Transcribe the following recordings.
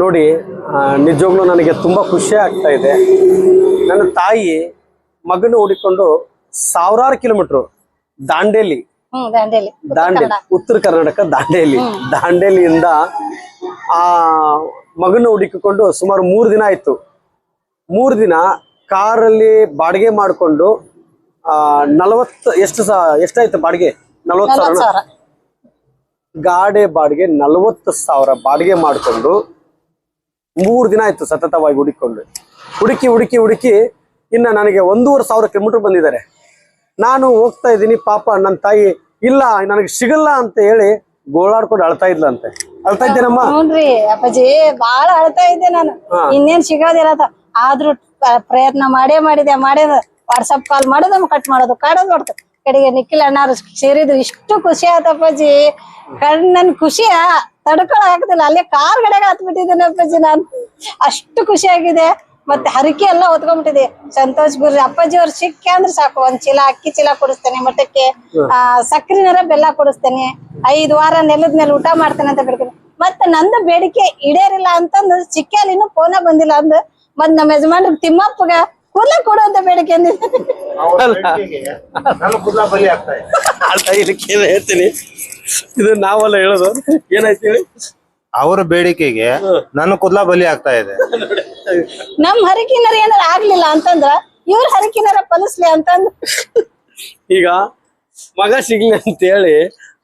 ನೋಡಿ ನಿಜವಾಗ್ಲೂ ನನಗೆ ತುಂಬಾ ಖುಷಿ ಆಗ್ತಾ ಇದೆ. ನನ್ನ ತಾಯಿ ಮಗನ ಹುಡಿಕೊಂಡು ಸಾವಿರಾರು ಕಿಲೋಮೀಟರ್ ದಾಂಡೇಲಿ ಉತ್ತರ ಕರ್ನಾಟಕ ದಾಂಡೇಲಿಯಿಂದ ಆ ಮಗನ ಹುಡುಕಿಕೊಂಡು ಸುಮಾರು 3 ದಿನ ಆಯ್ತು. 3 ದಿನ ಕಾರಲ್ಲಿ ಬಾಡಿಗೆ ಮಾಡಿಕೊಂಡು 40 ಎಷ್ಟಾಯ್ತು ಬಾಡಿಗೆ? 40,000 ಗಾಡಿ ಬಾಡಿಗೆ 40,000 ಬಾಡಿಗೆ ಮಾಡಿಕೊಂಡು 3 ದಿನ ಆಯ್ತು ಸತತವಾಗಿ ಹುಡುಕಿ ಇನ್ನ ನನಗೆ 1,500 ಕಿಲೋಮೀಟರ್ ಬಂದಿದ್ದಾರೆ. ನಾನು ಹೋಗ್ತಾ ಇದ್ದೀನಿ. ಪಾಪ ನನ್ನ ತಾಯಿ ಇಲ್ಲ ನನಗೆ ಸಿಗಲ್ಲ ಅಂತ ಹೇಳಿ ಗೋಳಾಡ್ಕೊಂಡು ಅಳ್ತಾ ಇದ್ಲಂತೆ. ಅಳ್ತಾ ಇದ್ದೇನಮ್ಮ? ನೋಡ್ರಿ ಅಪ್ಪಾಜಿ ಬಾಳ ಅಳ್ತಾ ಇದ್ದೆ ನಾನು. ಇನ್ನೇನ್ ಸಿಗೋದಿಲ್ಲ ಆದ್ರೂ ಪ್ರಯತ್ನ ಮಾಡಿದೆ ವಾಟ್ಸಪ್ ಕಾಲ್ ಮಾಡೋದು ಕಟ್ ಮಾಡೋದು ನೋಡ್ತು ಕಡೆಗೆ ನಿಖಿಲ್ ಅಣ್ಣಾರು ಸೇರಿದ್ರು. ಇಷ್ಟು ಖುಷಿ ಆಯ್ತು ಅಪ್ಪಾಜಿ. ನನ್ ಖುಷಿಯ ತಡ್ಕೊಳಕ್ ಆಗ್ತಿಲ್ಲ. ಅಲ್ಲೇ ಕಾರ್ ಗಡೆಗೆ ಹತ್ಬಿಟ್ಟಿದ್ದೇನೆ ಅಪ್ಪಾಜಿ. ನಾನು ಅಷ್ಟು ಖುಷಿ ಆಗಿದೆ. ಮತ್ತೆ ಹರಕೆ ಎಲ್ಲ ಹೊತ್ಕೊಂಡ್ಬಿಟ್ಟಿದೆ. ಸಂತೋಷ್ ಗುರು ಅಪ್ಪಾಜಿ ಅವ್ರು ಸಿಕ್ಕ ಅಂದ್ರೆ ಸಾಕು. 1 ಚೀಲ ಅಕ್ಕಿ ಚೀಲ ಕೊಡಿಸ್ತೇನೆ, ಮಠಕ್ಕೆ ಸಕ್ಕರೆನಾರ ಬೆಲ್ಲ ಕೊಡಿಸ್ತೇನೆ, 5 ವಾರ ನೆಲದ ಮೇಲೆ ಊಟ ಮಾಡ್ತೇನೆ ಅಂತ ಬೇಡ್ತೀನಿ. ಮತ್ತೆ ನಂದು ಬೇಡಿಕೆ ಈಡೇರಿಲ್ಲ ಅಂತಂದು ಚಿಕ್ಕಲಿನೂ ಫೋನ ಬಂದಿಲ್ಲ ಅಂದ್ ಮತ್ ನಮ್ಮ ಯಜಮಾನ್ರಿಗೆ ತಿಮ್ಮಪ್ಪಗ ಕೂಲ ಕೊಡು ಅಂತ ಬೇಡಿಕೆ ಹೇಳ್ತೀನಿ. ಇದು ನಾವೆಲ್ಲ ಹೇಳೋದು ಏನಾಯ್ತು ಹೇಳಿ? ಅವ್ರ ಬೇಡಿಕೆಗೆ ನನ್ನ ಕುದ್ಲಾ ಬಲಿ ಆಗ್ತಾ ಇದೆ. ನಮ್ ಹರಕಿನಾರ ಏನಾರ ಆಗ್ಲಿಲ್ಲ ಅಂತಂದ್ರ ಇವ್ರ ಹರಕಿನಾರ ಫಲಿಸ್ಲಿ ಅಂತಂದ್ ಈಗ ಮಗ ಸಿಗ್ಲಿ ಅಂತ ಹೇಳಿ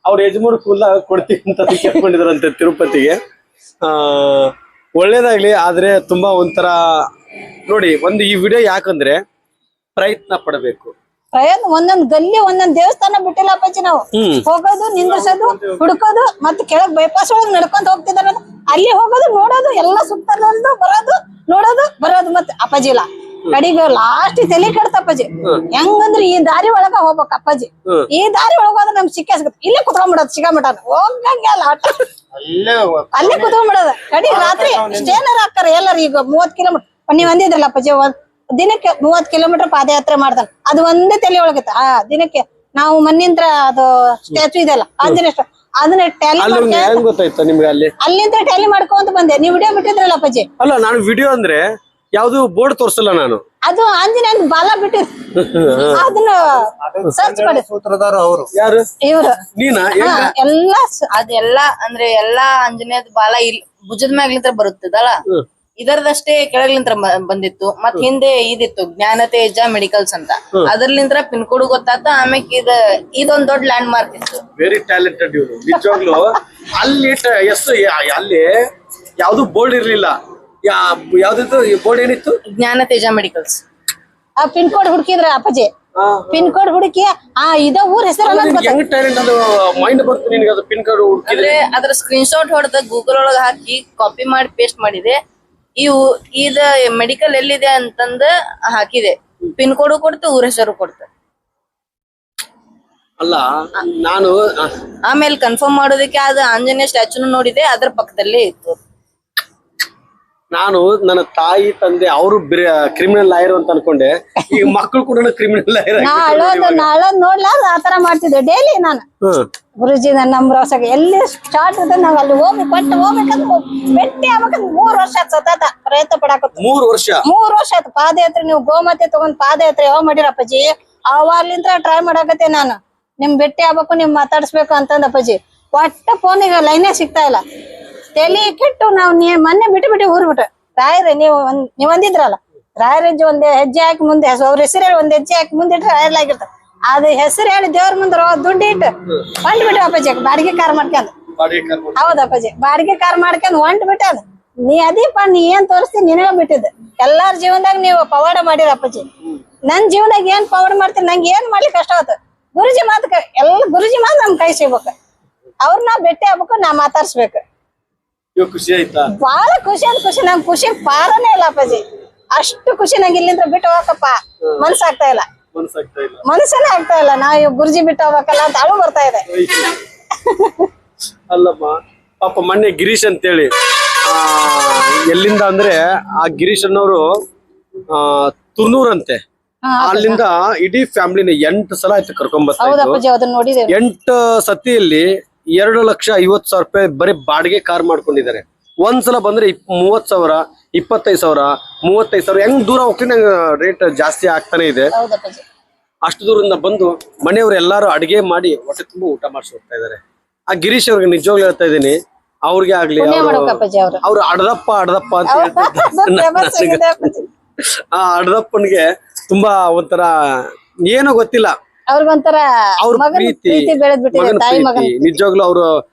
ಅವ್ರ ಯಜಮಾನ್ ಕುಲ್ಲ ಕೊಡ್ತೀವಿ ಅಂತ ಕೇಳ್ಕೊಂಡಿದ್ರಂತೆ ತಿರುಪತಿಗೆ. ಒಳ್ಳೇದಾಗ್ಲಿ. ಆದ್ರೆ ತುಂಬಾ ಒಂಥರ ನೋಡಿ ಈ ವಿಡಿಯೋ ಯಾಕಂದ್ರೆ ಪ್ರಯತ್ನ ಪಡಬೇಕು. ಒಂದೊಂದ್ ಗಲ್ಲಿ ಒಂದೊಂದ್ ದೇವಸ್ಥಾನ ಬಿಟ್ಟಿಲ್ಲ ಅಪ್ಪಾಜಿ. ನಾವು ಹೋಗೋದು, ನಿಂದ್ರಿಸೋದು, ಹುಡುಕೋದು, ಮತ್ತೆ ಕೆಳಗ್ ಬೈಪಾಸ್ ಒಳಗ್ ನಡ್ಕೊಂತ ಹೋಗ್ತಿದಾರ. ಅಲ್ಲಿ ಹೋಗೋದು, ನೋಡೋದು, ಎಲ್ಲ ಸುತ್ತಲೂ ಬರೋದು, ನೋಡೋದು, ಬರೋದು. ಮತ್ತೆ ಅಪ್ಪಾಜಿ ಇಲ್ಲ ಕಡಿಗೆ ಲಾಸ್ಟ್ ತಲೆ ಕೆಡ್ತ ಅಪ್ಪಾಜಿ. ಹೆಂಗಂದ್ರೆ ಈ ದಾರಿ ಒಳಗ ಹೋಗ್ಬೇಕ ಅಪ್ಪಾಜಿ. ಈ ದಾರಿ ಒಳಗ ಹೋದ್ರೆ ನಮ್ ಸಿಕ್ಕ ಇಲ್ಲೇ ಕುತ್ಕೊಂಡ್ಬಿಡೋದು. ಸಿಗಮಟ ಹೋಗಂಗಿಲ್ಲ ಆಟ ಅಲ್ಲೇ ಕುತ್ಕೊಂಡ್ಬಿಡೋದು. ಕಡಿಗೆ ರಾತ್ರಿ ಸ್ಟೇನರ್ ಹಾಕ್ತಾರ ಎಲ್ಲಾರ. ಈಗ 30 ಕಿಲೋಮೀಟರ್ ನೀವ್ ಅಂದಿದ್ರಲ್ಲ ಅಪ್ಪಾಜಿ, ದಿನಕ್ಕೆ 30 ಕಿಲೋಮೀಟರ್ ಪಾದಯಾತ್ರೆ ಮಾಡ್ತಾನ. ಅದು ಒಂದೇ ತಲೆ ಒಳಗತ್ತ. ದಿನಕ್ಕೆ ನಾವು ಮಣ್ಣಿಂತ್ರ ಅದು ಸ್ಟ್ಯಾಚು ಇದೆಲ್ಲ ಆಂಜನೇಯ, ಅದನ್ನ ಟ್ಯಾಲಿ ಅಲ್ಲಿಂದ ಟ್ಯಾಲಿ ಮಾಡ್ಕೊಂತ ಬಂದೆ. ನೀವು ವಿಡಿಯೋ ಬಿಟ್ಟಿದ್ರಲ್ಲ ಅಪ್ಪಾಜಿ? ಅಲ್ಲ, ನಾನು ವಿಡಿಯೋ ಅಂದ್ರೆ ಯಾವ್ದು ಬೋರ್ಡ್ ತೋರ್ಸಲ್ಲ ನಾನು. ಅದು ಆಂಜನೇಯ ಬಾಲ ಬಿಟ್ಟಿದ್ರು. ಅದನ್ನ ಸರ್ಚ್ ಮಾಡಿ ಸೂತ್ರಧಾರ ಅವರು ಯಾರು? ಇವ್ರು ಎಲ್ಲ ಅದೆಲ್ಲ ಅಂದ್ರೆ ಎಲ್ಲಾ ಆಂಜನೇಯದ ಬಾಲ ಇಲ್ಲಿ ಭುಜದ ಮ್ಯಾಗ್ಲಿಂತ್ರ ಬರುತ್ತದಲ್ಲ, ಇದರದಷ್ಟೇ ಕೆಳಗ್ಲಿಂತ್ರ ಬಂದಿತ್ತು. ಮತ್ ಹಿಂದೆ ಇದಿತ್ತು ಜ್ಞಾನ ತೇಜ ಮೆಡಿಕಲ್ಸ್ ಅಂತ, ಅದ್ರಲಿಂತ್ರ ಪಿನ್ ಕೋಡ್ ಗೊತ್ತಾತ. ಆಮ್ಯಾಗ ಇದೊಂದ್ ದೊಡ್ಡ ಲ್ಯಾಂಡ್ ಮಾರ್ಕ್ ಇತ್ತು. ವೆರಿ ಟ್ಯಾಲೆಂಟೆಡ್ ಇವ್ರು ನಿಜವಾಗ್ಲು. ಅಲ್ಲಿ ಅಲ್ಲಿ ಯಾವ್ದು ಬೋರ್ಡ್ ಇರ್ಲಿಲ್ಲ. ಯಾವ್ದಿತ್ತು ಬೋರ್ಡ್? ಏನಿತ್ತು? ಜ್ಞಾನ ತೇಜ ಮೆಡಿಕಲ್ಸ್. ಆ ಪಿನ್ ಕೋಡ್ ಹುಡುಕಿದ್ರ ಅಪ್ಪಾಜಿ. ಪಿನ್ ಕೋಡ್ ಹುಡುಕಿ ಇದ ಊರ್ ಹೆಸರು ಮೈಂಡ್ ಬರ್ತು ನಿನಗೆ. ಅದು ಪಿನ್ ಕೋಡ್ ಹುಡುಕಿದ್ರೆ ಅದ್ರ ಸ್ಕ್ರೀನ್ ಶಾಟ್ ಹೊಡೆದ ಗೂಗಲ್ ಒಳಗ ಹಾಕಿ ಕಾಪಿ ಮಾಡಿ ಪೇಸ್ಟ್ ಮಾಡಿದೆ. ಇದ ಮೆಡಿಕಲ್ ಎಲ್ಲಿದೆ ಅಂತಂದ ಹಾಕಿದೆ. ಪಿನ್ ಕೋಡ್ ಕೊಡ್ತು, ಊರ ಹೆಸರು ಕೊಡ್ತು. ಅಲ್ಲ, ನಾನು ಆಮೇಲೆ ಕನ್ಫರ್ಮ್ ಮಾಡೋದಕ್ಕೆ ಅದು ಆಂಜನೇಯ ಸ್ಟ್ಯಾಚುನು ನೋಡಿದೆ, ಅದ್ರ ಪಕ್ಕದಲ್ಲೇ ಇತ್ತು. ನಾನು ನನ್ನ ತಾಯಿ ತಂದೆ ಅವರು ಕ್ರಿಮಿನಲ್ ಲಾಯರ್ ಅಂತ ಅನ್ಕೊಂಡೆ. ಈಗ ಮಕ್ಕಳು ಕೂಡ ಕ್ರಿಮಿನಲ್ ಲಾಯರ್. ನಾಳೋದ್ ನೋಡ್ಲಾ ಆತರ ಮಾಡ್ತಿದ್ದೆ ಡೈಲಿ ನಾನು. ಗುರುಜಿ ನನ್ನ ನಂಬ್ರವಸಾಗ ಎಲ್ಲಿ ಸ್ಟಾರ್ಟ್ ಇದೆ ನಾವ್ ಅಲ್ಲಿ ಹೋಗ್ಬೇಕಂತ ಭೇಟಿ ಆಗ್ಬೇಕಂತ 3 ವರ್ಷ ಆಯ್ತು ಸತತ ಪ್ರಯತ್ನ ಪಡಾಕತ್ತ. 3 ವರ್ಷ ಆಯ್ತು ಪಾದಯಾತ್ರೆ. ನೀವು ಗೋಮಾತೆ ತಗೊಂಡ್ ಪಾದಯಾತ್ರೆ ಯಾವ ಮಾಡಿರಪ್ಪಾಜಿ? ಅವಾಗ್ಲಿಂತ್ರ ಟ್ರೈ ಮಾಡಾಕತ್ತೆ ನಾನು. ನಿಮ್ ಭೇಟಿ ಆಗ್ಬೇಕು, ನಿಮ್ ಮಾತಾಡ್ಸ್ಬೇಕು ಅಂತಂದ ಅಪ್ಪಾಜಿ. ಒಟ್ಟ ಫೋನಿಗೆ ಲೈನೇ ಸಿಗ್ತಾ ಇಲ್ಲ. ತಲೆ ಕೆಟ್ಟು ನಾವ್ ಮೊನ್ನೆ ಬಿಟ್ಟು ಊರ್ಬಿಟ್ರೆ ರಾಯರೇ ನೀವು ಅಂದಿದ್ರಲ್ಲ, ರಾಯರಜ್ಜಿ ಒಂದ್ ಹೆಜ್ಜೆ ಹಾಕಿ ಮುಂದೆ ಅವ್ರ ಹೆಸರು ಹೇಳಿ 1 ಹೆಜ್ಜೆ ಹಾಕಿ ಮುಂದೆ ಇಟ್ರೆ ರಾಯರ್ ಆಗಿರ್ತಾರ. ಅದು ಹೆಸರು ಹೇಳಿ ದೇವ್ರ ಮುಂದೆ ದುಡ್ಡು ಇಟ್ಟು ಹೊಂಟ್ಬಿಟ್ಟು ಅಪ್ಪಾಜಿ ಬಾಡಿಗೆ ಕಾರ್ ಮಾಡ್ಕೊಂಡ್. ಹೌದಪ್ಪಾಜಿ, ಬಾಡಿಗೆ ಕಾರ್ ಮಾಡ್ಕೊಂಡ್ ಹೊಂಟ್ಬಿಟ್ಟ. ಅದ ನೀ ಅದೀಪ ನೀ ಏನ್ ತೋರಿಸ್ತೀನಿ ನಿನಗ ಬಿಟ್ಟಿದ್ದ. ಎಲ್ಲಾರ ಜೀವನದಾಗ ನೀವು ಪವಾಡ ಮಾಡಿರ ಅಪ್ಪಾಜಿ. ನನ್ ಜೀವನದಾಗ ಏನ್ ಪವಾಡ ಮಾಡ್ತೀನಿ? ನಂಗೆ ಏನ್ ಮಾಡ್ಲಿಕ್ಕೆ ಕಷ್ಟ ಆಗುತ್ತೆ. ಗುರುಜಿ ಮಾತು ಗುರುಜಿ ಮಾತು ನಮ್ ಕೈ ಸಿಗ್ಬೇಕು. ಅವ್ರನ್ನ ಭೇಟಿ ಆಗ್ಬೇಕು, ನಾ ಮಾತಾಡ್ಸ್ಬೇಕು. ಖುಷಿ ಆಯ್ತಾ? ಬಾಳ ಖುಷಿ ಅಂತ ಖುಷಿ. ನಂಗೆ ಖುಷಿ ಪಾರನೇ ಇಲ್ಲ ಅಪ್ಪಾಜಿ. ಅಷ್ಟು ಖುಷಿ ನಂಗೆ ಇಲ್ಲಿಂದ ಬಿಟ್ಟು ಹೋಗಕ್ಕಪ್ಪ ಮನ್ಸಾಗ್ತಾ ಇಲ್ಲ. ಮನ್ಸನೇ ಆಗ್ತಾ ಇಲ್ಲ. ನಾವು ಗುರುಜಿ ಬಿಟ್ಟು ಹೋಗ್ಬೇಕಲ್ಲ ಅಂತ ಅಳು ಬರ್ತಾ ಇದೆ. ಅಲ್ಲಮ್ಮ ಪಾಪ ಮೊನ್ನೆ ಗಿರೀಶ್ ಅಂತೇಳಿ ಎಲ್ಲಿಂದ ಅಂದ್ರೆ ಆ ಗಿರೀಶ್ ಅನ್ನೋರು ತುರ್ನೂರಂತೆ. ಅಲ್ಲಿಂದ ಇಡೀ ಫ್ಯಾಮಿಲಿನ 8 ಸಲ ಆಯ್ತು ಕರ್ಕೊಂಡ್ 8 ಸತಿಯಲ್ಲಿ 2,50,000 ರೂಪಾಯಿ ಬರೀ ಬಾಡಿಗೆ ಕಾರ್ ಮಾಡ್ಕೊಂಡಿದ್ದಾರೆ. ಒಂದ್ಸಲ ಬಂದ್ರೆ 30,000 25,000 35,000 ಹೆಂಗ್ ದೂರ ಹೋಗ್ತೀನಿ ಹಂಗ ರೇಟ್ ಜಾಸ್ತಿ ಆಗ್ತಾನೆ ಇದೆ. ಹೌದಪ್ಪಾಜಿ. ಅಷ್ಟು ದೂರದಿಂದ ಬಂದು ಮನೆಯವರು ಎಲ್ಲಾರು ಅಡಿಗೆ ಮಾಡಿ ಹೊಟ್ಟೆ ತುಂಬ ಊಟ ಮಾಡಿಸಿ ಹೋಗ್ತಾ ಇದಾರೆ. ಆ ಗಿರೀಶ್ ಅವ್ರಿಗೆ ನಿಜವಾಗ್ಲೂ ಹೇಳ್ತಾ ಇದೀನಿ, ಅವ್ರಿಗೆ ಆಗ್ಲಿ ಪುಣ್ಯ ಮಾಡ್ಬೇಕಪ್ಪಾಜಿ ಅವ್ರು. ಅವ್ರು ಅಡದಪ್ಪ ಅಂತ ಫೇಮಸ್ ಆಗಿದೆ ಅಪ್ಪಾಜಿ. ಆ ಅಡದಪ್ಪನ್ಗೆ ತುಂಬಾ ಒಂಥರ ಏನೋ ಗೊತ್ತಿಲ್ಲ, ಅವ್ರಿಗೊಂಥರ ಅವ್ರ ಮಗನ ಪ್ರೀತಿ ಪ್ರೀತಿ ಬೆಳೆದ್ ಬಿಟ್ಟಿದೆ, ಮಗನ ತಾಯಿ ಮಗನ ಪ್ರೀತಿ ನಿಜವಾಗ್ಲೂ ಅವ್ರು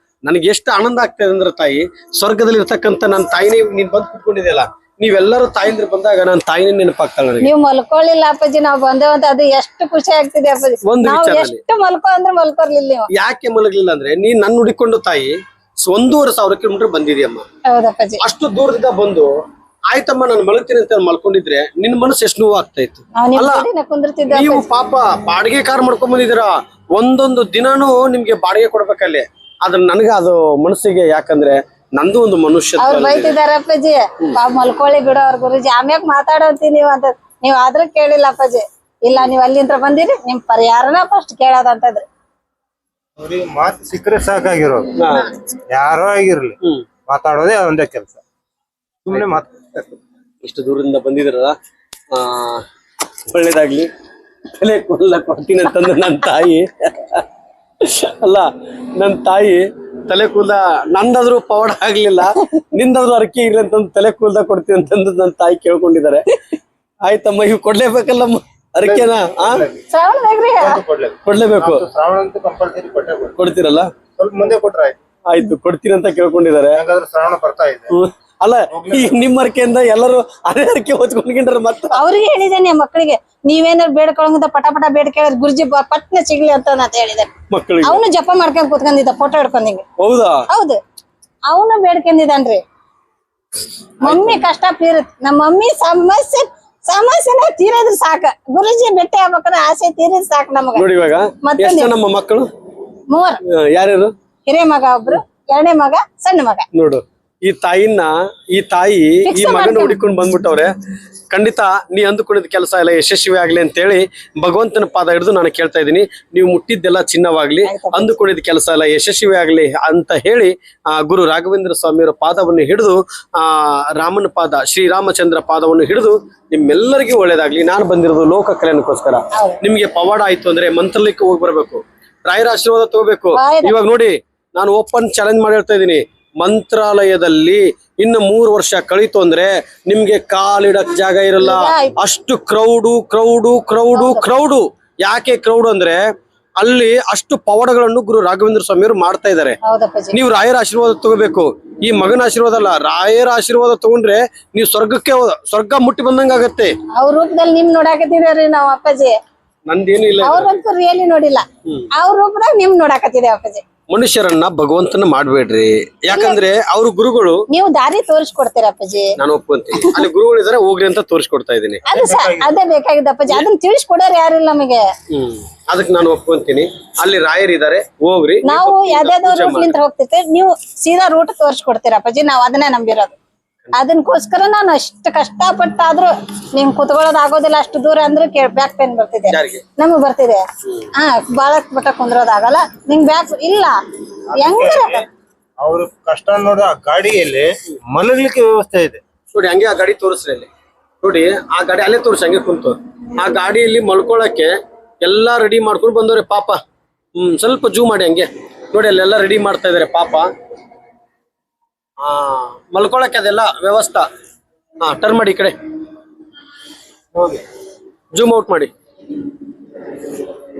ನನಗೆ ಎಷ್ಟು ಆನಂದ ಆಗ್ತದೆ ಅಂದ್ರೆ ತಾಯಿ ಸ್ವರ್ಗದಲ್ಲಿ ಇರ್ತಕ್ಕಂಥ ನನ್ನ ತಾಯಿನೇ ನೀನ್ ಬಂದು ಕುತ್ಕೊಂಡಿದೆಯಲ್ಲ, ನೀವೆಲ್ಲರೂ ತಾಯಿಂದ್ರ ಬಂದಾಗ ನನ್ನ ತಾಯಿನೇ ನೆನಪಾಗ್ತಾಳೆ ನನಗೆ. ನೀವು ಮಲ್ಕೊಳ್ಳಿಲ್ಲ ಅಪ್ಪಾಜಿ, ನಾವ್ ಬಂದೇವಂತ ಅದು ಎಷ್ಟು ಖುಷಿ ಆಗ್ತಿದೆ ಅಪ್ಪಾಜಿ. ಒಂದು ನಾವ್ ವಿಚಾರದಲ್ಲಿ ಎಷ್ಟು ಮಲ್ಕೋ ಅಂದ್ರೆ ಮಲ್ಕೊರ್ಲಿಲ್ಲ ನೀವು. ಯಾಕೆ ಮಲಗಲಿಲ್ಲ ಅಂದ್ರೆ ನೀನ್ ನನ್ನ ಹುಡಿಕೊಂಡು ತಾಯಿ 1,500 ಕಿಲೋಮೀಟರ್ ಬಂದಿದ್ಯಮ್ಮ. ಹೌದಪ್ಪಾಜಿ. ಅಷ್ಟು ದೂರದಿಂದ ಬಂದು ಆಯ್ತಮ್ಮ ನಾನು ಮಲಗ್ತೀನಿ ಅಂತ ಮಲ್ಕೊಂಡಿದ್ರೆ ನಿನ್ ಮನಸ್ಸು ಎಷ್ಟು ನೋವು ಆಗ್ತಾ ಇತ್ತು. ನಿಮ್ ಅಲ್ಲ ಜೋಡಿನ ಕುಂದಿರ್ತಿದ್ದೆ ನೀವು ಪಾಪ ಬಾಡಿಗೆ ಕಾರ್ ಮಾಡ್ಕೊಂಡ್ ಬಂದಿದ್ದೀರಾ, ಒಂದೊಂದು ದಿನಾನು ನಿಮ್ಗೆ ಬಾಡಿಗೆ ಕೊಡ್ಬೇಕಲ್ಲಿ. ಆದ್ರೆ ನನಗೆ ಅದು ಮನಸ್ಸಿಗೆ, ಯಾಕಂದ್ರೆ ನಂದು ಒಂದು ಮನುಷ್ಯ. ಅವ್ರು ಬೈತಿದಾರ ಅಪ್ಪಾಜಿ, ಮಲ್ಕೊಳ್ಳಿ ಬಿಡೋ ಅವ್ರ ಗುರುಜಿ ಆಮ್ಯಾಗ ಮಾತಾಡೋತಿ ನೀವು ಅಂತ. ನೀವ್ ಆದ್ರೂ ಕೇಳಿಲ್ಲ ಅಪ್ಪಾಜಿ. ಇಲ್ಲ ನೀವ್ ಅಲ್ಲಿಂದ ಬಂದಿರಿ, ನಿಮ್ ಪರಿಹಾರನ ಫಸ್ಟ್ ಕೇಳೋದಂತದ್ರಿ. ಅವ್ರಿಗೆ ಮಾತು ಸಿಕ್ಕರೆ ಸಾಕಾಗಿರೋದು, ಯಾರೋ ಆಗಿರ್ಲಿ ಮಾತಾಡೋದೇ ಒಂದೇ ಕೆಲಸ. ಸುಮ್ನೆ ಇಷ್ಟು ದೂರದಿಂದ ಬಂದಿದ್ರಲ್ಲ, ಒಳ್ಳೇದಾಗ್ಲಿ. ತಲೆ ಕೂದಲ ಕೊಡ್ತೀನಿ ಅಂತಂದ್ರೆ ನನ್ನ ತಾಯಿ ಅಲ್ಲ, ನನ್ನ ತಾಯಿ ತಲೆ ಕೂದಲ ನಂದಾದ್ರೂ ಪವಾಡ ಆಗ್ಲಿಲ್ಲ, ನಿಂದಾದ್ರೂ ಅರಕೆ ಇರ್ಲಿ ಅಂತಂದು ತಲೆ ಕೂದಲ ಕೊಡ್ತೀನಿ ಅಂತಂದು ನನ್ನ ತಾಯಿ ಕೇಳ್ಕೊಂಡಿದ್ದಾರೆ. ಆಯ್ತಮ್ಮ, ಇವ್ ಕೊಡ್ಲೇಬೇಕಲ್ಲ ಅರಕೆನ, ಕೊಡ್ಲೇಬೇಕು. ಕೊಡ್ತೀರಲ್ಲ, ಸ್ವಲ್ಪ ಮುಂದೆ ಕೊಟ್ರೆ ಆಯ್ತು ಕೊಡ್ತೀನಿ ಅಂತ ಕೇಳ್ಕೊಂಡಿದ್ದಾರೆ. ಶ್ರಾವಣ ಬರ್ತಾ ಇದೆ. ಅಲ್ಲ, ಈ ನಿಮ್ಮ ಅರಕೆಯಿಂದ ಎಲ್ಲರೂ ಅದೇ ಅರಕೆ ಹೊತ್ಕೊಂಡ್ಕೊಂಡ್ರ ಮತ್ತೆ ಅವ್ರಿಗೆ ಹೇಳಿದ್ದೇನೆ ಮಕ್ಕಳಿಗೆ, ನೀವೇನಾದ್ರು ಬೇಡ್ಕೊಳಂಗಿದ್ದ ಪಟ ಪಟ ಬೇಡ್ಕ ಗುರುಜಿ ಪಟ್ನ ಸಿಗ್ಲಿ ಅಂತ ಹೇಳಿದೆ ಮಕ್ಕಳಿಗೆ. ಅವನು ಜಪ ಮಾಡ್ಕೊಂಡ್ ಕೂತ್ಕೊಂಡಿದ್ದ, ಫೋಟೋ ಹಿಡ್ಕೊಂಡಿ. ಹೌದಾ? ಹೌದು, ಅವನು ಬೇಡ್ಕೊಂಡಿದ್ದಾನ್ರಿ. ಮಮ್ಮಿ ಕಷ್ಟ ತೀರತ್, ನಮ್ಮ ಮಮ್ಮಿ ಸಮಸ್ಯೆನ ತೀರದ್ರ ಸಾಕ. ಗುರುಜಿ ಭೇಟಿ ಆಗ್ಬೇಕಂದ್ರೆ ಆಸೆ ತೀರಿದ್ ಸಾಕು ನಮಗ. ನೋಡಿ ಇವಾಗ ಎಷ್ಟು ನಮ್ಮ ಮಕ್ಕಳು, 3 ಯಾರ್ಯಾರು? ಹಿರೇ ಮಗ ಒಬ್ರು, 2ನೇ ಮಗ, ಸಣ್ಣ ಮಗ. ನೋಡು, ಈ ತಾಯಿ ಈ ಮಗನ ಹುಡುಕೊಂಡು ಬಂದ್ಬಿಟ್ಟವ್ರೆ. ಖಂಡಿತ ನೀ ಅಂದುಕೊಂಡಿದ್ ಕೆಲಸ ಎಲ್ಲ ಯಶಸ್ವಿ ಆಗ್ಲಿ ಅಂತ ಹೇಳಿ ಭಗವಂತನ ಪಾದ ಹಿಡಿದು ನಾನು ಕೇಳ್ತಾ ಇದ್ದೀನಿ. ನೀವು ಮುಟ್ಟಿದ್ದೆಲ್ಲ ಚಿನ್ನವಾಗ್ಲಿ, ಅಂದುಕೊಂಡಿದ್ ಕೆಲಸ ಎಲ್ಲ ಯಶಸ್ವಿ ಆಗ್ಲಿ ಅಂತ ಹೇಳಿ ಗುರು ರಾಘವೇಂದ್ರ ಸ್ವಾಮಿಯವರ ಪಾದವನ್ನು ಹಿಡಿದು, ರಾಮನ ಪಾದ, ಶ್ರೀರಾಮಚಂದ್ರ ಪಾದವನ್ನು ಹಿಡಿದು ನಿಮ್ಮೆಲ್ಲರಿಗೂ ಒಳ್ಳೇದಾಗ್ಲಿ. ನಾನು ಬಂದಿರೋದು ಲೋಕ ಕಲ್ಯಾಣಕ್ಕೋಸ್ಕರ. ನಿಮ್ಗೆ ಪವಾಡ ಆಯ್ತು ಅಂದ್ರೆ ಮಂತ್ರಾಲಯಕ್ಕೆ ಹೋಗಿ ಬರ್ಬೇಕು, ರಾಯರ ಆಶೀರ್ವಾದ ತಗೋಬೇಕು. ಇವಾಗ ನೋಡಿ, ನಾನು ಓಪನ್ ಚಾಲೆಂಜ್ ಮಾಡಿ ಹೇಳ್ತಾ ಇದ್ದೀನಿ, ಮಂತ್ರಾಲಯದಲ್ಲಿ ಇನ್ನು 3 ವರ್ಷ ಕಳೀತು ಅಂದ್ರೆ ನಿಮ್ಗೆ ಕಾಲಿಡಕ್ ಜಾಗ ಇರಲ್ಲ. ಅಷ್ಟು ಕ್ರೌಡು. ಯಾಕೆ ಕ್ರೌಡ್ ಅಂದ್ರೆ ಅಲ್ಲಿ ಅಷ್ಟು ಪವಾಡಗಳನ್ನು ಗುರು ರಾಘವೇಂದ್ರ ಸ್ವಾಮಿಯವರು ಮಾಡ್ತಾ ಇದ್ದಾರೆ. ನೀವು ರಾಯರ ಆಶೀರ್ವಾದ ತಗೋಬೇಕು. ಈ ಮಗನ ಆಶೀರ್ವಾದ ಅಲ್ಲ, ರಾಯರ ಆಶೀರ್ವಾದ ತಗೊಂಡ್ರೆ ನೀವು ಸ್ವರ್ಗ ಮುಟ್ಟಿ ಬಂದಂಗ ಆಗತ್ತೆ. ಅವ್ರ ರೂಪದಲ್ಲಿ ನಿಮ್ ನೋಡಾಕತ್ತಿದೇವ್ರಿ ನಾವ್ ಅಪ್ಪಾಜಿ. ನಂದೇನು ಇಲ್ಲ, ಅವ್ರಂತೂ ರಿಯಲಿ ನೋಡಿಲ್ಲ, ಅವ್ರ ರೂಪದಾಗ ನಿಮ್ ನೋಡಾಕತ್ತಿದೆ ಅಪ್ಪಾಜಿ. ಮನುಷ್ಯರನ್ನ ಭಗವಂತನ ಮಾಡ್ಬೇಡ್ರಿ, ಯಾಕಂದ್ರೆ ಅವ್ರ ಗುರುಗಳು. ನೀವು ದಾರಿ ತೋರಿಸ್ಕೊಡ್ತೀರ ಅಪ್ಪಾಜಿ, ನಾನು ಒಪ್ಕೊಂತೀನಿ. ಅಲ್ಲಿ ಗುರುಗಳು ಇದಾರೆ, ಹೋಗ್ರಿ ಅಂತ ತೋರಿಸ್ಕೊಡ್ತಾ ಇದೀನಿ. ಅದೇ ಬೇಕಾಗಿದ್ದ ಅಪ್ಪಾಜಿ, ಅದನ್ನ ತಿಳಿಸ್ಕೊಡೋರು ಯಾರಿಲ್ಲ ನಮಗೆ. ಅದಕ್ಕೆ ನಾನು ಒಪ್ಕೊಂತೀನಿ. ಅಲ್ಲಿ ರಾಯರಿದ್ದಾರೆ, ಹೋಗ್ರಿ. ನಾವು ಯಾವ್ದಾದ್ರು ರೂಟ್ಲಿಂದ ಹೋಗ್ತಿರ್ತೇವೆ, ನೀವು ಸೀದಾ ರೂಟ್ ತೋರಿಸ್ಕೊಡ್ತೀರ ಅಪ್ಪಾಜಿ. ನಾವ್ ಅದನ್ನೇ ನಂಬಿರೋದು. ಅದಕ್ಕೋಸ್ಕರ ನಾನು ಅಷ್ಟು ಕಷ್ಟಪಟ್ಟಾದ್ರೂ ನಿಮ್ ಕುತ್ಕೊಳ್ಳೋದು ಆಗೋದಿಲ್ಲ. ಅಷ್ಟು ದೂರ ಅಂದ್ರೆ ಬ್ಯಾಕ್ ಪೇನ್ ಬರ್ತಿದೆ, ನಮಗ್ ಬರ್ತಿದೆ. ಬಾಳ ಬಿಟ್ಟ ಕುಂದ್ರೋದಾಗಲ್ಲ. ನಿಂಗ್ ಬ್ಯಾಕ್ ಇಲ್ಲ, ಹೆಂಗ ಅವ್ರ ಕಷ್ಟ ನೋಡ. ಗಾಡಿಯಲ್ಲಿ ಮಲಗ್ಲಿಕ್ಕೆ ವ್ಯವಸ್ಥೆ ಇದೆ ನೋಡಿ. ಹಂಗೆ ಆ ಗಾಡಿ ತೋರಿಸ್ರಿ ಅಲ್ಲಿ ನೋಡಿ, ಆ ಗಾಡಿ ಅಲ್ಲೇ ತೋರಿಸಿ, ಹಂಗೆ ಕುಂತು ಆ ಗಾಡಿಯಲ್ಲಿ ಮಲ್ಕೊಳಕ್ಕೆ ಎಲ್ಲಾ ರೆಡಿ ಮಾಡ್ಕೊಂಡು ಬಂದವ್ರೆ ಪಾಪ. ಸ್ವಲ್ಪ ಜೂ ಮಾಡಿ ಹಂಗೆ ನೋಡಿ, ಅಲ್ಲೆಲ್ಲ ರೆಡಿ ಮಾಡ್ತಾ ಇದಾರೆ ಪಾಪ. ಮಲ್ಕೊಳಕ್ಕೆ ಅದೆಲ್ಲ ವ್ಯವಸ್ಥೆ. ಟರ್ನ್ ಮಾಡಿ ಈ ಕಡೆ, ಜೂಮ್ ಔಟ್ ಮಾಡಿ.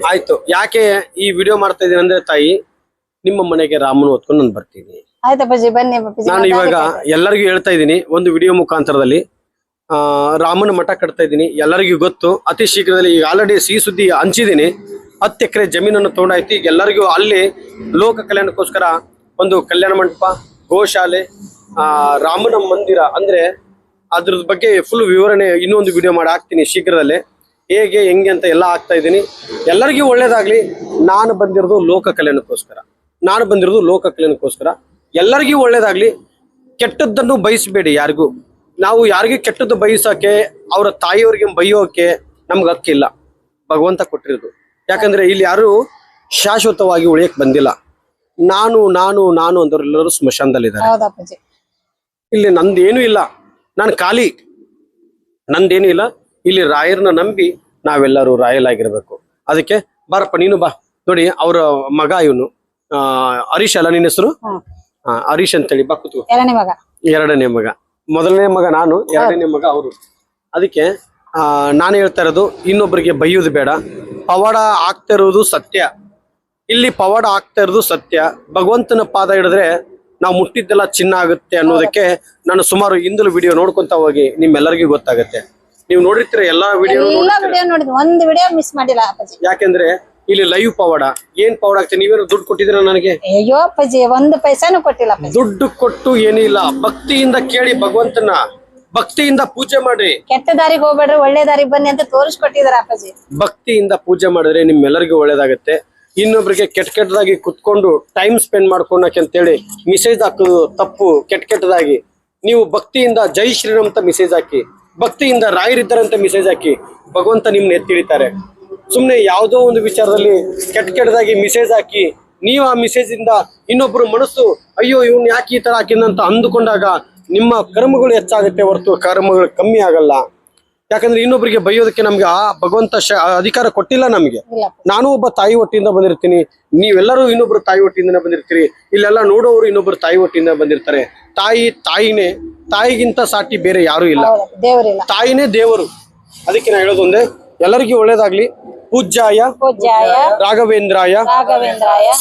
ಆಯ್ತು. ಯಾಕೆ ಈ ವಿಡಿಯೋ ಮಾಡ್ತಾ ಇದೀನಿ ಅಂದ್ರೆ ತಾಯಿ, ನಿಮ್ಮ ಮನೆಗೆ ರಾಮನ ಹೊತ್ಕೊಂಡು ನಾನು ಬರ್ತೀನಿ. ಆಯ್ತಪ್ಪಾಜಿ, ಬನ್ನಿ ಅಪ್ಪಾಜಿ. ನಾನು ಇವಾಗ ಎಲ್ಲರಿಗೂ ಹೇಳ್ತಾ ಇದ್ದೀನಿ, ಒಂದು ವಿಡಿಯೋ ಮುಖಾಂತರದಲ್ಲಿ ರಾಮನ ಮಠ ಕಟ್ತಾ ಇದ್ದೀನಿ. ಎಲ್ಲರಿಗೂ ಗೊತ್ತು. ಅತಿ ಶೀಘ್ರದಲ್ಲಿ ಈಗ ಆಲ್ರೆಡಿ ಸಿಹಿ ಸುದ್ದಿ ಹಂಚಿದ್ದೀನಿ. 10 ಎಕರೆ ಜಮೀನನ್ನು ತಗೊಂಡಾಯ್ತು. ಈಗ ಎಲ್ಲರಿಗೂ ಅಲ್ಲಿ ಲೋಕ ಕಲ್ಯಾಣಕ್ಕೋಸ್ಕರ ಒಂದು ಕಲ್ಯಾಣ ಮಂಟಪ, ಗೋಶಾಲೆ, ರಾಮನ ಮಂದಿರ, ಅಂದ್ರೆ ಅದ್ರ ಬಗ್ಗೆ ಫುಲ್ ವಿವರಣೆ ಇನ್ನೊಂದು ವಿಡಿಯೋ ಮಾಡಿ ಹಾಕ್ತೀನಿ ಶೀಘ್ರದಲ್ಲೇ. ಹೇಗೆ ಹೆಂಗೆ ಅಂತ ಎಲ್ಲ ಹಾಕ್ತಾ ಇದ್ದೀನಿ. ಎಲ್ಲರಿಗೂ ಒಳ್ಳೇದಾಗ್ಲಿ. ನಾನು ಬಂದಿರೋದು ಲೋಕ ಕಲ್ಯಾಣಕ್ಕೋಸ್ಕರ. ಎಲ್ಲರಿಗೂ ಒಳ್ಳೇದಾಗ್ಲಿ. ಕೆಟ್ಟದ್ದನ್ನು ಬಯಸಬೇಡಿ ಯಾರಿಗೂ. ನಾವು ಯಾರಿಗೂ ಕೆಟ್ಟದ್ದು ಬಯಸೋಕೆ, ಅವರ ತಾಯಿಯವ್ರಿಗೆ ಬೈಯೋಕೆ ನಮ್ಗೆ ಹಕ್ಕಿಲ್ಲ. ಭಗವಂತ ಕೊಟ್ಟಿರೋದು. ಯಾಕಂದ್ರೆ ಇಲ್ಲಿ ಯಾರು ಶಾಶ್ವತವಾಗಿ ಉಳಿಯಕ್ ಬಂದಿಲ್ಲ. ನಾನು ಅಂತವ್ರೆಲ್ಲರೂ ಸ್ಮಶಾನದಲ್ಲಿದ್ದಾರೆ. ಇಲ್ಲಿ ನಂದೇನು ಇಲ್ಲ, ನಾನು ಖಾಲಿ, ನಂದೇನು ಇಲ್ಲ. ಇಲ್ಲಿ ರಾಯರನ್ನ ನಂಬಿ ನಾವೆಲ್ಲರೂ ರಾಯಲಾಗಿರ್ಬೇಕು. ಅದಕ್ಕೆ ಬಾರಪ್ಪ ನೀನು ಬಾ. ನೋಡಿ ಅವ್ರ ಮಗ ಇವನು ಹರೀಶ್ ಅಲ್ಲ ನಿನ್ನ ಹೆಸರು? ಹರೀಶ್ ಅಂತೇಳಿ ಬಾ ಕೂತ್ಕೋ. ಎರಡನೇ ಮಗ. ಎರಡನೇ ಮಗ, ಮೊದಲನೇ ಮಗ ನಾನು, ಎರಡನೇ ಮಗ ಅವರು. ಅದಕ್ಕೆ ನಾನು ಹೇಳ್ತಾ ಇರೋದು, ಇನ್ನೊಬ್ಬರಿಗೆ ಬೈಯೋದು ಬೇಡ. ಪವಾಡ ಆಗ್ತಾ ಇರೋದು ಸತ್ಯ, ಇಲ್ಲಿ ಪವಾಡ ಆಗ್ತಾ ಇರೋದು ಸತ್ಯ. ಭಗವಂತನ ಪಾದ ಹಿಡಿದ್ರೆ ನಾವು ಮುಟ್ಟಿದ್ದೆಲ್ಲ ಚಿನ್ನ ಆಗುತ್ತೆ ಅನ್ನೋದಕ್ಕೆ ನಾನು ಸುಮಾರು ಹಿಂದಲು ವಿಡಿಯೋ ನೋಡ್ಕೊಂತ ಹೋಗಿ ನಿಮ್ಮೆಲ್ಲರಿಗೂ ಗೊತ್ತಾಗತ್ತೆ. ನೀವು ನೋಡಿರ್ತೀರ ಎಲ್ಲಾ ವಿಡಿಯೋ. ಎಲ್ಲಾ ವಿಡಿಯೋ ನೋಡಿದ್ವಿ, ಒಂದು ವಿಡಿಯೋ ಮಿಸ್ ಮಾಡಿಲ್ಲ ಅಪ್ಪಾಜಿ. ಯಾಕೆಂದ್ರೆ ಇಲ್ಲಿ ಲೈವ್ ಪವಾಡ. ಏನ್ ಪವಾಡ ಆಗ್ತದೆ? ನೀವೇನು ದುಡ್ಡು ಕೊಟ್ಟಿದ್ದೀರಾ ನನಗೆ? ಅಯ್ಯೋ ಅಪ್ಪಾಜಿ, ಒಂದು ಪೈಸಾನು ಕೊಟ್ಟಿಲ್ಲ ಅಪ್ಪಾಜಿ. ದುಡ್ಡು ಕೊಟ್ಟು ಏನಿಲ್ಲ, ಭಕ್ತಿಯಿಂದ ಕೇಳಿ ಭಗವಂತನ, ಭಕ್ತಿಯಿಂದ ಪೂಜೆ ಮಾಡ್ರಿ. ಕೆಟ್ಟ ದಾರಿಗೆ ಹೋಗ್ಬೇಡ್ರಿ, ಒಳ್ಳೆ ದಾರಿಗೆ ಬನ್ನಿ ಅಂತ ತೋರಿಸ್ಕೊಟ್ಟಿದಾರ ಅಪ್ಪಾಜಿ. ಭಕ್ತಿಯಿಂದ ಪೂಜೆ ಮಾಡಿದ್ರೆ ನಿಮ್ಮೆಲ್ಲರಿಗೂ ಒಳ್ಳೇದಾಗತ್ತೆ. ಇನ್ನೊಬ್ರಿಗೆ ಕೆಟ್ಟದಾಗಿ ಕುತ್ಕೊಂಡು ಟೈಮ್ ಸ್ಪೆಂಡ್ ಮಾಡ್ಕೊಳಕ್ಕೆ ಅಂತೇಳಿ ಮೆಸೇಜ್ ಹಾಕೋದು ತಪ್ಪು. ಕೆಟ್ಟದಾಗಿ ನೀವು ಭಕ್ತಿಯಿಂದ ಜೈ ಶ್ರೀರಾಮ್ ಅಂತ ಮೆಸೇಜ್ ಹಾಕಿ, ಭಕ್ತಿಯಿಂದ ರಾಯರಿದ್ದಾರೆ ಅಂತ ಮೆಸೇಜ್ ಹಾಕಿ, ಭಗವಂತ ನಿಮ್ನ ಎತ್ತಿಡಿತಾರೆ. ಸುಮ್ನೆ ಯಾವುದೋ ಒಂದು ವಿಚಾರದಲ್ಲಿ ಕೆಟ್ಟದಾಗಿ ಮೆಸೇಜ್ ಹಾಕಿ ನೀವು ಆ ಮೆಸೇಜ್ ಇಂದ ಇನ್ನೊಬ್ರು ಮನಸ್ಸು ಅಯ್ಯೋ ಇವ್ನು ಯಾಕೆ ಈ ತರ ಹಾಕಿದಂತ ಅಂದುಕೊಂಡಾಗ ನಿಮ್ಮ ಕರ್ಮಗಳು ಹೆಚ್ಚಾಗುತ್ತೆ ಹೊರತು ಕರ್ಮಗಳು ಕಮ್ಮಿ ಆಗಲ್ಲ. ಯಾಕಂದ್ರೆ ಇನ್ನೊಬ್ಬರಿಗೆ ಬೈಯೋದಕ್ಕೆ ನಮ್ಗೆ ಆ ಭಗವಂತ ಅಧಿಕಾರ ಕೊಟ್ಟಿಲ್ಲ ನಮ್ಗೆ. ನಾನು ಒಬ್ಬ ತಾಯಿ ಹೊಟ್ಟಿಯಿಂದ ಬಂದಿರ್ತೀನಿ, ನೀವೆಲ್ಲರೂ ಇನ್ನೊಬ್ರು ತಾಯಿ ಹೊಟ್ಟಿಯಿಂದ ಬಂದಿರ್ತೀರಿ. ಇಲ್ಲೆಲ್ಲ ನೋಡೋರು ಇನ್ನೊಬ್ರು ತಾಯಿ ಹೊಟ್ಟಿಯಿಂದ ಬಂದಿರ್ತಾರೆ. ತಾಯಿನೇ, ತಾಯಿಗಿಂತ ಸಾಟಿ ಬೇರೆ ಯಾರು ಇಲ್ಲ. ದೇವರಿಲ್ಲ, ತಾಯಿನೇ ದೇವರು. ಅದಕ್ಕೆ ನಾ ಹೇಳೋದು ಒಂದೇ, ಎಲ್ಲರಿಗೂ ಒಳ್ಳೇದಾಗ್ಲಿ. ಪೂಜ್ಯಾಯ ರಾಘವೇಂದ್ರಾಯ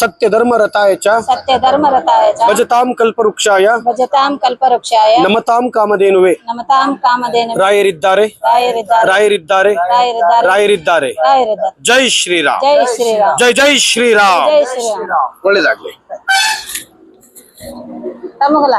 ಸತ್ಯ ಧರ್ಮ ರಥಾಯ ಚ ಭಜತಾಂ ಕಲ್ಪವೃಕ್ಷಾಯ ನಮತಾಂ ಕಾಮಧೇನುವೆ. ರಾಯರಿದ್ದಾರೆ, ರಾಯರಿದ್ದಾರೆ, ರಾಯರಿದ್ದಾರೆ. ಜೈ ಶ್ರೀರಾಮ್, ಜೈ ಜೈ ಶ್ರೀರಾಮ್. ಒಳ್ಳೇದಾಗ್ಲಿ. ತಮಗಲ